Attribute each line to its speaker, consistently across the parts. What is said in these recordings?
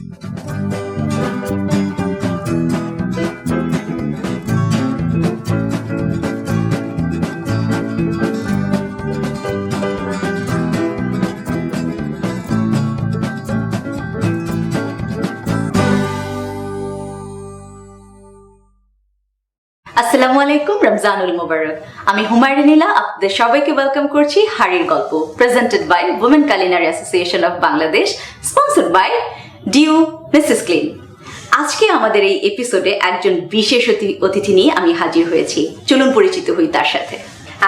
Speaker 1: আসসালামু আলাইকুম, রমজানুল মুবারক। আমি হুমায়রা নীলা আপনাদের সবাইকে ওয়েলকাম করছি হাড়ির গল্প, presented by women culinary association of Bangladesh, sponsored by Dew Mrs Clean. আজকে আমাদের এই এপিসোডে একজন বিশেষ অতিথি নিয়ে আমি হাজির হয়েছি। চলুন পরিচিত হই তার সাথে।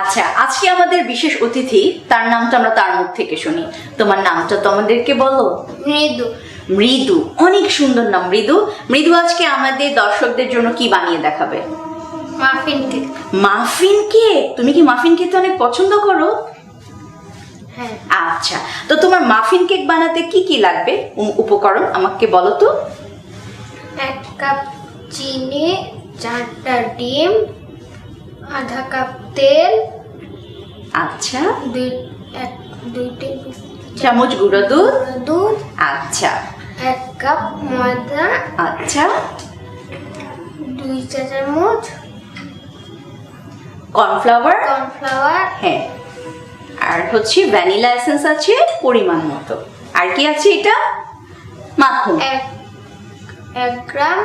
Speaker 1: আচ্ছা, আজকে আমাদের বিশেষ অতিথি, তার নামটা আমরা তার মুখ থেকে শুনি। তোমার নামটা তো আমাদেরকে বলো।
Speaker 2: মৃদু।
Speaker 1: মৃদু, অনেক সুন্দর নাম মৃদু। মৃদু আজকে আমাদের দর্শকদের জন্য কি বানিয়ে দেখাবে?
Speaker 2: Muffin cake.
Speaker 1: Muffin cake? তুমি কি মাফিন খেতে অনেক পছন্দ করো?
Speaker 2: হ্যাঁ।
Speaker 1: আচ্ছা, তো তোমার মাফিন কেক বানাতে কি কি লাগবে উপকরণ আমাকে বলো তো।
Speaker 2: 1 কাপ চিনি, 4টা ডিম, আধা কাপ তেল,
Speaker 1: আচ্ছা,
Speaker 2: 2 টেবিল
Speaker 1: চামচ গুঁড়ো
Speaker 2: দুধ,
Speaker 1: আচ্ছা,
Speaker 2: 1 কাপ ময়দা,
Speaker 1: আচ্ছা,
Speaker 2: 2 চা চামচ
Speaker 1: কর্নফ্লাওয়ার, হ্যাঁ, আর হচ্ছে ভ্যানিলা এসেন্স আছে পরিমাণ মতো। আর কি আছে এটা? মাখন,
Speaker 2: 1 গ্রাম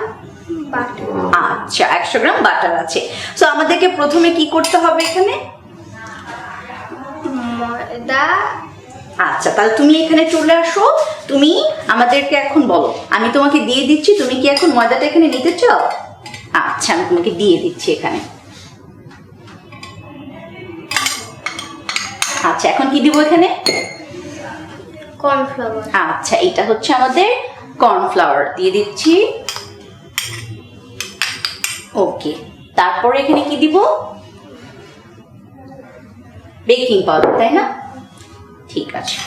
Speaker 2: বাটার।
Speaker 1: আচ্ছা, 100 গ্রাম বাটার আছে। সো আমাদেরকে প্রথমে কি করতে হবে এখানে?
Speaker 2: ময়দা।
Speaker 1: আচ্ছা, তাহলে তুমি এখানে চলে আসো। তুমি আমাদেরকে এখন বলো, আমি তোমাকে দিয়ে দিচ্ছি, তুমি কি এখন ময়দাটা এখানে নিতে চাও? আচ্ছা, আমি তোমাকে দিয়ে দিচ্ছি এখানে। আচ্ছা, এখন কি দিব এখানে?
Speaker 2: কর্নফ্লাওয়ার।
Speaker 1: আচ্ছা, এটা হচ্ছে আমাদের কর্নফ্লাওয়ার, দিয়ে দিচ্ছি। ওকে, তারপরে এখানে কি দিব? বেকিং পাউডার, তাই না? ঠিক আছে,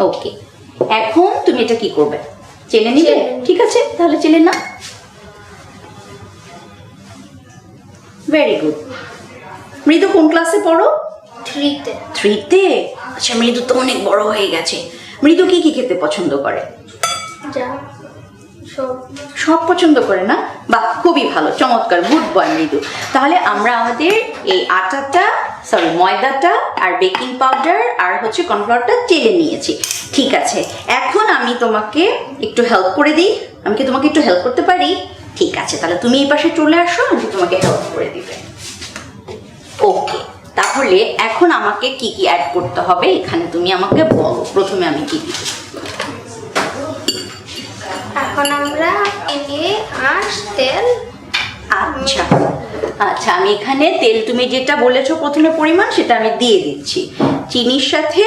Speaker 1: ওকে। এখন তুমি এটা কি করবে? চেলে নিবে? ঠিক আছে, তাহলে চেলে না। Very good. মৃদু কোন ক্লাসে পড়ো?
Speaker 2: 3তে।
Speaker 1: 3তে? আচ্ছা, মৃদু তো অনেক বড় হয়ে গেছে। মৃদু কি কি খেতে পছন্দ করে?
Speaker 2: যা
Speaker 1: সব পছন্দ করে না? বাহ, খুবই ভালো, চমৎকার, গুড বয় মৃদু। তাহলে আমরা আমাদের এই ময়দাটা আর বেকিং পাউডার আর হচ্ছে কর্নফ্লাওয়ারটা চেলে নিয়েছি। ঠিক আছে, এখন আমি তোমাকে একটু হেল্প করে দিই। আমি কি তোমাকে একটু হেল্প করতে পারি? ঠিক আছে, তাহলে তুমি এই পাশে চলে আসো, আমি তোমাকে হেল্প করে দিবে। ওকে, তাহলে এখন আমাকে কি কি অ্যাড করতে হবে এখানে তুমি আমাকে বলো। প্রথমে আমি কি দিব?
Speaker 2: এখন আমরা চিনি আর তেল।
Speaker 1: আচ্ছা আচ্ছা, আমি এখানে তেল, তুমি যেটা বলেছো প্রথমে পরিমাণ, সেটা আমি দিয়ে দিচ্ছি। চিনির সাথে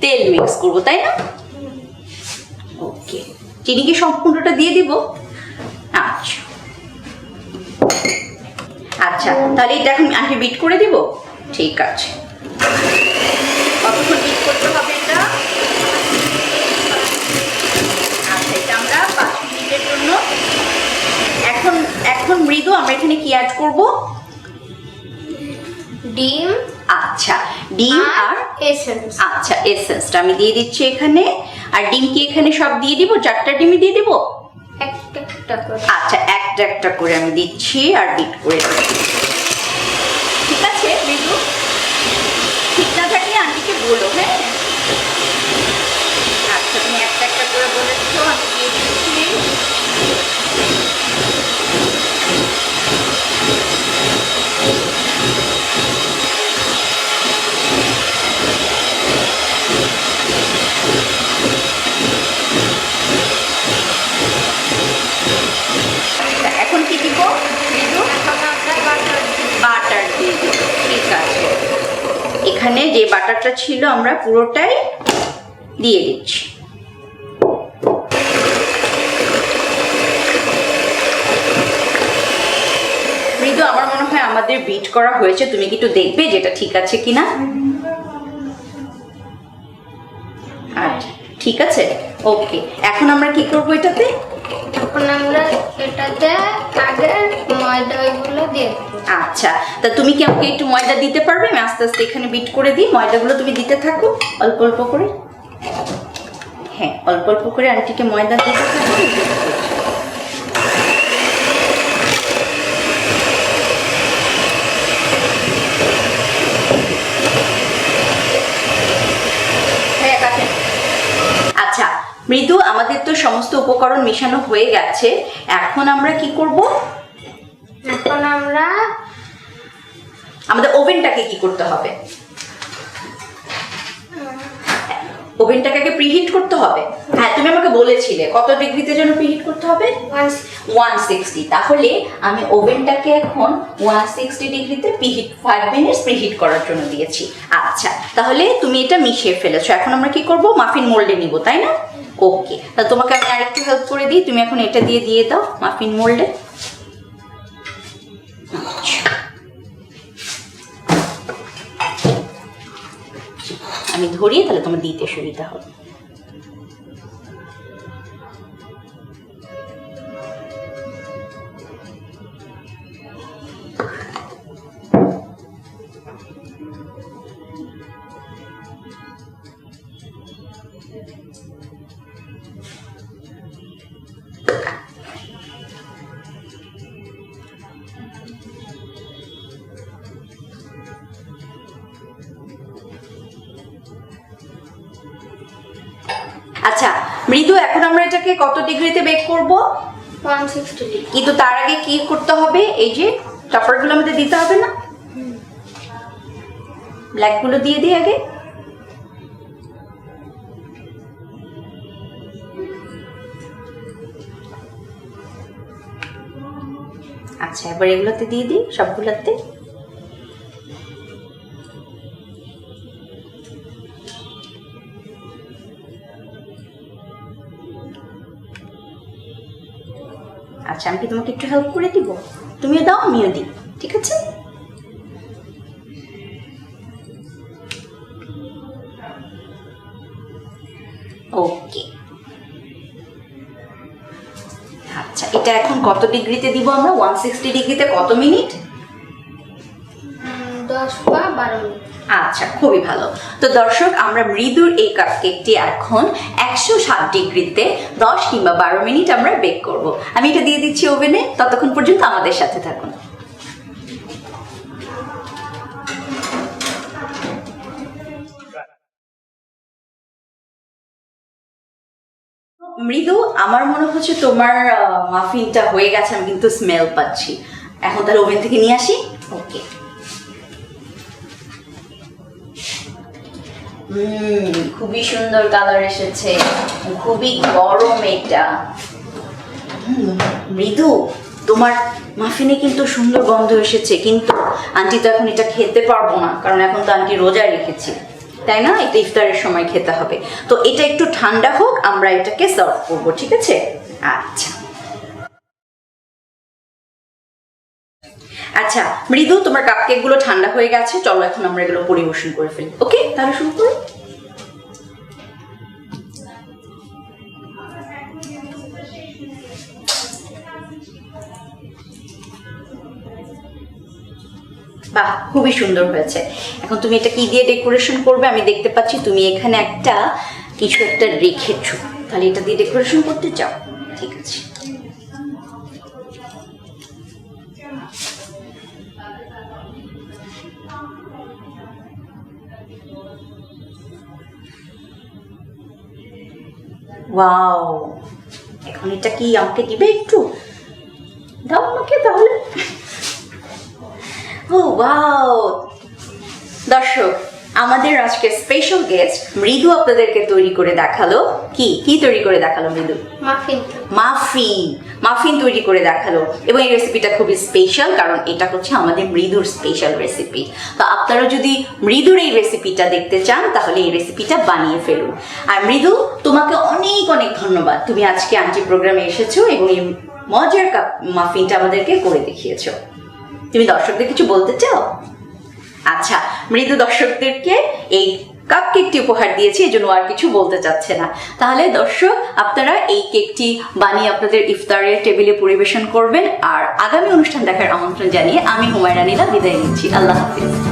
Speaker 1: তেল মিক্স করবো, তাই না? ওকে, চিনি কি সম্পূর্ণটা দিয়ে দিব? আচ্ছা আচ্ছা, তাহলে এটা এখন আমি বিট করে দিব। ঠিক আছে, কতক্ষণ বিট করতে হবে এটা? আচ্ছা, এটা আমরা 5 মিনিটের জন্য। এখন মৃদু আমরা এখানে কি অ্যাড করব?
Speaker 2: ডিম।
Speaker 1: আচ্ছা, ডিম আর
Speaker 2: এসেন্স।
Speaker 1: আচ্ছা, এসেন্সটা আমি দিয়ে দিচ্ছি এখানে। আর ডিম কি এখানে সব দিয়ে দিব? 4টা ডিমই দিয়ে দিব?
Speaker 2: একটা করে।
Speaker 1: আচ্ছা, একটা করে আমি দিচ্ছি আর বিট করে দেব। ঠিক আছে মৃদু? ঠিক না থাকলে আন্টিকে বলো, হ্যাঁ? আচ্ছা, তুমি একটা করে বলেছো, আমি দিয়ে দিচ্ছি। এখন কি দিব? বাটার দিয়ে দিব। ঠিক আছে, এখানে যে বাটারটা ছিল আমরা পুরোটাই দিয়ে দিচ্ছি। মৃদু, আমার মনে হয় আমাদের বিট করা হয়েছে, তুমি কি একটু দেখবে যেটা ঠিক আছে কিনা? আচ্ছা, ঠিক আছে, ওকে। এখন আমরা কি করবো এটাতে?
Speaker 2: এখন আমরা এটাতে আগে ময়দাগুলো দিয়ে দেব।
Speaker 1: আচ্ছা, তা তুমি কি আমাকে একটু ময়দা দিতে পারবে? আমি আস্তে আস্তে এখানে বিট করে দিই, ময়দাগুলো তুমি দিতে থাকো অল্প অল্প করে। হ্যাঁ, অল্প অল্প করে আন্টিকে ময়দা দিতে থাকবে। আচ্ছা মৃদু, আমাদের তো সমস্ত উপকরণ মেশানো হয়ে গেছে, এখন আমরা কি করব?
Speaker 2: এখন আমরা
Speaker 1: আমাদের ওভেনটাকে কি করতে হবে? ওভেনটাকে আগে প্রিহিট করতে হবে। হ্যাঁ, তুমি আমাকে বলেছিলে কত ডিগ্রিতে যেন প্রিহিট করতে হবে? 160। তাহলে আমি ওভেনটাকে এখন 160 ডিগ্রিতে প্রিহিট 5 মিনিটস প্রিহিট করার জন্য দিয়েছি। আচ্ছা, তাহলে তুমি এটা মিশিয়ে ফেলেছো, এখন আমরা কি করব? মাফিন মোল্ডে নিব, তাই না? ওকে, তাহলে তোমাকে আমি আরেকটু হেল্প করে দিই, তুমি এখন এটা দিয়ে দাও মাফিন মোল্ডে। আমি ধরিয়ে তাহলে তোমার দিতে সুবিধা হবে। আচ্ছা মৃদু, এখন আমরা এটাকে কত ডিগ্রিতে বেক করব?
Speaker 2: 160 ডিগ্রি।
Speaker 1: কিন্তু তার আগে কি করতে হবে? এই যে টপারগুলো আমাদের দিতে হবে না? ব্ল্যাকগুলো দিয়ে দিই আগে। আচ্ছা, এবার এগুলোতে দিয়ে দিই সবগুলোতে। আচ্ছা, আমি কি তোমাকে একটু হেল্প করে দিব? তুমিও দাও, আমিও দিই, ঠিক আছে? ওকে। আচ্ছা, এটা এখন কত ডিগ্রিতে দিব আমরা? 160 ডিগ্রিতে কত মিনিট?
Speaker 2: 10 বা 12 মিনিট।
Speaker 1: আচ্ছা, খুবই ভালো। তো দর্শক, আমরা মৃদুর এই কাপকেকটি এখন 160 ডিগ্রিতে 10 কিংবা 12 মিনিট আমরা বেক করব। আমি এটা দিয়ে দিচ্ছি ওভেনে, ততক্ষণ পর্যন্ত আমাদের সাথে থাকুন। মৃদু, আমার মনে হচ্ছে তোমার মাফিনটা হয়ে গেছে, আমি কিন্তু স্মেল পাচ্ছি। এখন তাহলে ওভেন থেকে নিয়ে আসি। ওকে। খুবই সুন্দর কালার এসেছে, খুবই গরম এটা। মৃদু, তোমার মাফিনে কিন্তু সুন্দর গন্ধ এসেছে, কিন্তু আন্টি তো এখন এটা খেতে পারবো না, কারণ এখন তো আন্টি রোজা রেখেছি, তাই না? এটা ইফতারের সময় খেতে হবে। তো এটা একটু ঠান্ডা হোক, আমরা এটাকে সার্ভ করবো, ঠিক আছে? আচ্ছা আচ্ছা মৃদু, তোমার কাপকেক গুলো ঠান্ডা হয়ে গেছে, চলো এখন আমরা এগুলো পরিবেশন করে ফেলি। ওকে, তাহলে শুরু করি। বাহ, খুবই সুন্দর হয়েছে। এখন তুমি এটা কি দিয়ে ডেকোরেশন করবে? আমি দেখতে পাচ্ছি তুমি এখানে একটা কিছু একটা রেখেছো, তাহলে এটা দিয়ে ডেকোরেশন করতে চাও? ঠিক আছে। ওয়াও, এখন এটা কি আমাকে দিবে? একটু দাও আমাকে তাহলে। ও ওয়াও, দর্শক, আমাদের আজকে স্পেশাল গেস্ট মৃদু আপনাদেরকে তৈরি করে দেখালো। কি কি তৈরি করে দেখালো মৃদু?
Speaker 2: মাফিন।
Speaker 1: মাফিন মাফিন তৈরি করে দেখালো, এবং এই রেসিপিটা খুবই স্পেশাল, কারণ এটা হচ্ছে আমাদের মৃদুর স্পেশাল রেসিপি। তো আপনারা যদি মৃদুর এই রেসিপিটা দেখতে চান, তাহলে এই রেসিপিটা বানিয়ে ফেলুন। আর মৃদু, তোমাকে অনেক অনেক ধন্যবাদ, তুমি আজকে আন্টি প্রোগ্রামে এসেছো এবং এই মজার কাপ মাফিনটা আমাদেরকে করে দেখিয়েছো। তুমি দর্শকদের কিছু বলতে চাও? আচ্ছা, মৃদু দর্শকদেরকে এই কাপকেকটি উপহার দিয়েছে, এই জন্য আর কিছু বলতে চাচ্ছে না। তাহলে দর্শক, আপনারা এই কেকটি বানিয়ে আপনাদের ইফতারের টেবিলে পরিবেশন করবেন। আর আগামী অনুষ্ঠান দেখার আমন্ত্রণ জানিয়ে আমি হুমায়রা নীলা বিদায় নিচ্ছি। আল্লাহ হাফিজ।